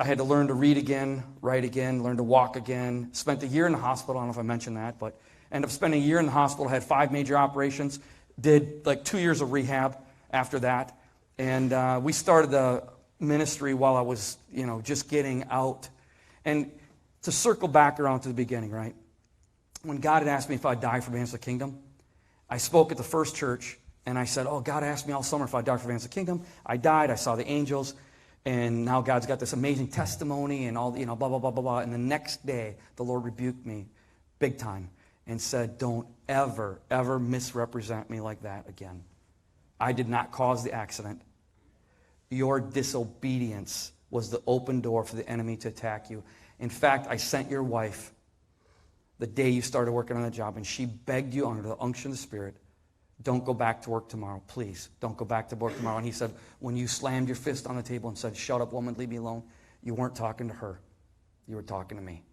had to learn to read again, write again, learn to walk again. Spent a year in the hospital. I don't know if I mentioned that, but ended up spending a year in the hospital, had 5 major operations, did like 2 years of rehab after that. And we started the ministry while I was, just getting out. And to circle back around to the beginning, right? When God had asked me if I'd die for advance of the kingdom, I spoke at the first church And I said, oh, God asked me all summer if I'd die for advance the kingdom. I died. I saw the angels. And now God's got this amazing testimony and all, blah, blah, blah, blah, blah. And the next day, the Lord rebuked me big time and said, don't ever, ever misrepresent me like that again. I did not cause the accident. Your disobedience was the open door for the enemy to attack you. In fact, I sent your wife the day you started working on the job, and she begged you under the unction of the Spirit, don't go back to work tomorrow, please. Don't go back to work tomorrow. And he said, when you slammed your fist on the table and said, shut up, woman, leave me alone, you weren't talking to her. You were talking to me.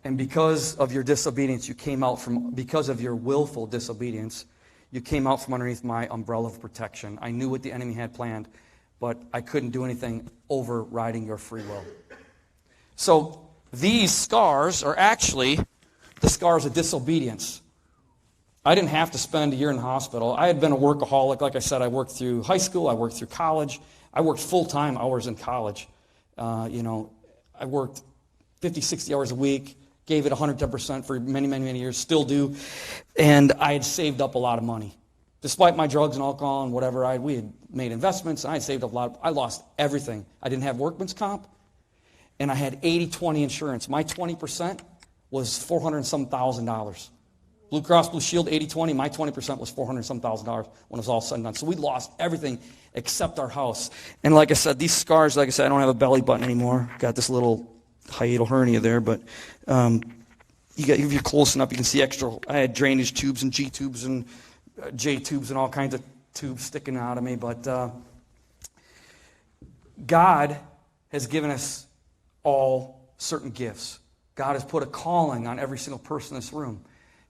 And because of your disobedience, because of your willful disobedience, you came out from underneath my umbrella of protection. I knew what the enemy had planned, but I couldn't do anything overriding your free will. So these scars are actually the scars of disobedience. I didn't have to spend a year in the hospital. I had been a workaholic. Like I said, I worked through high school. I worked through college. I worked full-time hours in college. I worked 50, 60 hours a week, gave it 110% for many, many, many years, still do. And I had saved up a lot of money. Despite my drugs and alcohol and whatever, we had made investments, and I had saved up a lot. I lost everything. I didn't have workman's comp, and I had 80-20 insurance. My 20% was $400,000. Blue Cross Blue Shield, 80-20. My 20% was $400,000 when it was all said and done. So we lost everything except our house. And like I said, these scars, I don't have a belly button anymore. Got this little hiatal hernia there, but if you're close enough, you can see extra. I had drainage tubes and G tubes and J tubes and all kinds of tubes sticking out of me. But God has given us all certain gifts. God has put a calling on every single person in this room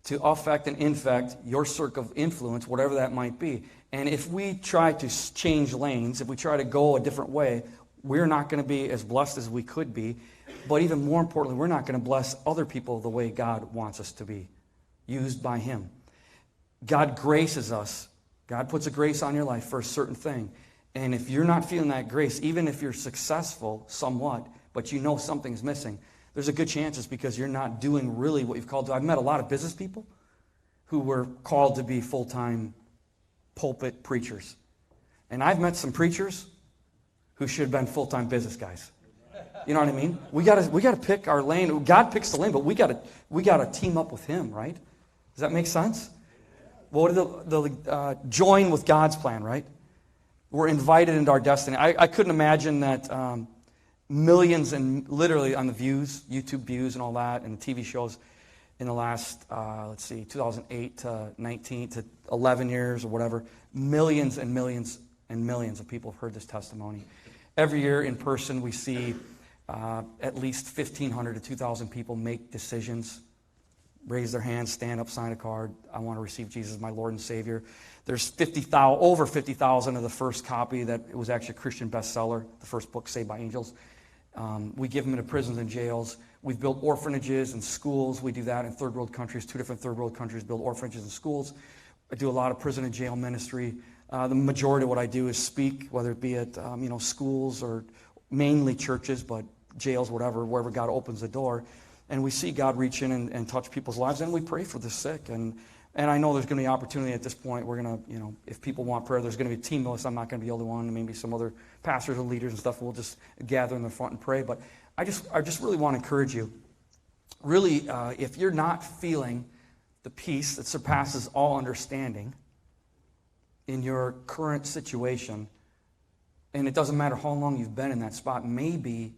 to affect and infect your circle of influence, whatever that might be. And if we try to change lanes, if we try to go a different way, we're not going to be as blessed as we could be. But even more importantly, we're not going to bless other people the way God wants us to be, used by Him. God graces us. God puts a grace on your life for a certain thing. And if you're not feeling that grace, even if you're successful somewhat, but you know something's missing, there's a good chance it's because you're not doing really what you've called to. I've met a lot of business people who were called to be full-time pulpit preachers. And I've met some preachers who should have been full-time business guys. You know what I mean? We got to pick our lane. God picks the lane, but we got to team up with Him, right? Does that make sense? Well, the join with God's plan, right? We're invited into our destiny. I couldn't imagine that millions and literally on the views, YouTube views and all that, and TV shows in the last, 2008 to 19 to 11 years or whatever, millions and millions and millions of people have heard this testimony. Every year in person we see at least 1,500 to 2,000 people make decisions, raise their hands, stand up, sign a card. I want to receive Jesus as my Lord and Savior. There's over 50,000 of the first copy that it was actually a Christian bestseller, the first book, Saved by Angels. We give them into prisons and jails. We've built orphanages and schools. We do that in third world countries. 2 different third world countries build orphanages and schools. I do a lot of prison and jail ministry. The majority of what I do is speak, whether it be at schools or mainly churches, but jails, wherever God opens the door. And we see God reach in and touch people's lives, and we pray for the sick. And I know there's going to be opportunity at this point. We're going to, if people want prayer, there's going to be a team list. I'm not going to be the only one. Maybe some other pastors and leaders and stuff. We'll just gather in the front and pray. But I just really want to encourage you. Really, if you're not feeling the peace that surpasses all understanding in your current situation, and it doesn't matter how long you've been in that spot, maybe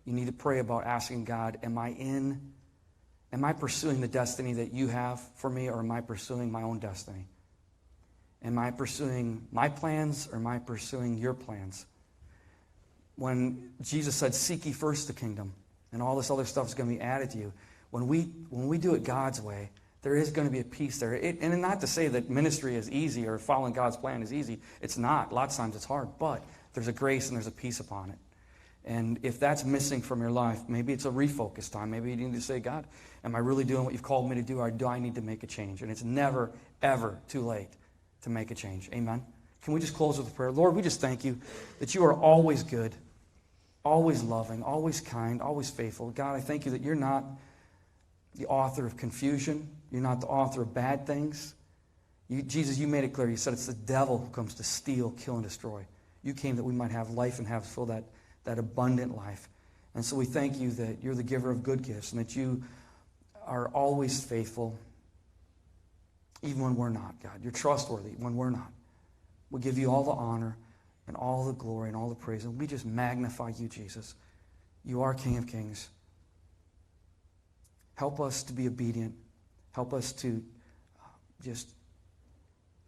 you need to pray about asking God, am I pursuing the destiny that you have for me, or am I pursuing my own destiny? Am I pursuing my plans, or am I pursuing your plans? When Jesus said, seek ye first the kingdom, and all this other stuff is going to be added to you, when we do it God's way, there is going to be a peace there. And not to say that ministry is easy or following God's plan is easy. It's not. A lot of times it's hard, but there's a grace and there's a peace upon it. And if that's missing from your life, maybe it's a refocus time. Maybe you need to say, God, am I really doing what you've called me to do, or do I need to make a change? And it's never, ever too late to make a change. Amen? Can we just close with a prayer? Lord, we just thank you that you are always good, always loving, always kind, always faithful. God, I thank you that you're not the author of confusion. You're not the author of bad things. Jesus, you made it clear. You said it's the devil who comes to steal, kill, and destroy. You came that we might have life and have full that abundant life. And so we thank you that you're the giver of good gifts and that you are always faithful, even when we're not, God. You're trustworthy when we're not. We give you all the honor and all the glory and all the praise. And we just magnify you, Jesus. You are King of Kings. Help us to be obedient. Help us to just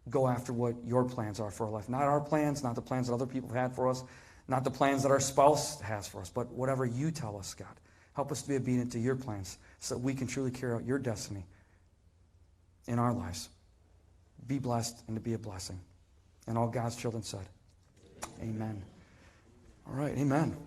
go after what your plans are for our life. Not our plans, not the plans that other people have had for us, not the plans that our spouse has for us, but whatever you tell us, God. Help us to be obedient to your plans so that we can truly carry out your destiny in our lives. Be blessed and to be a blessing. And all God's children said, amen. All right, amen.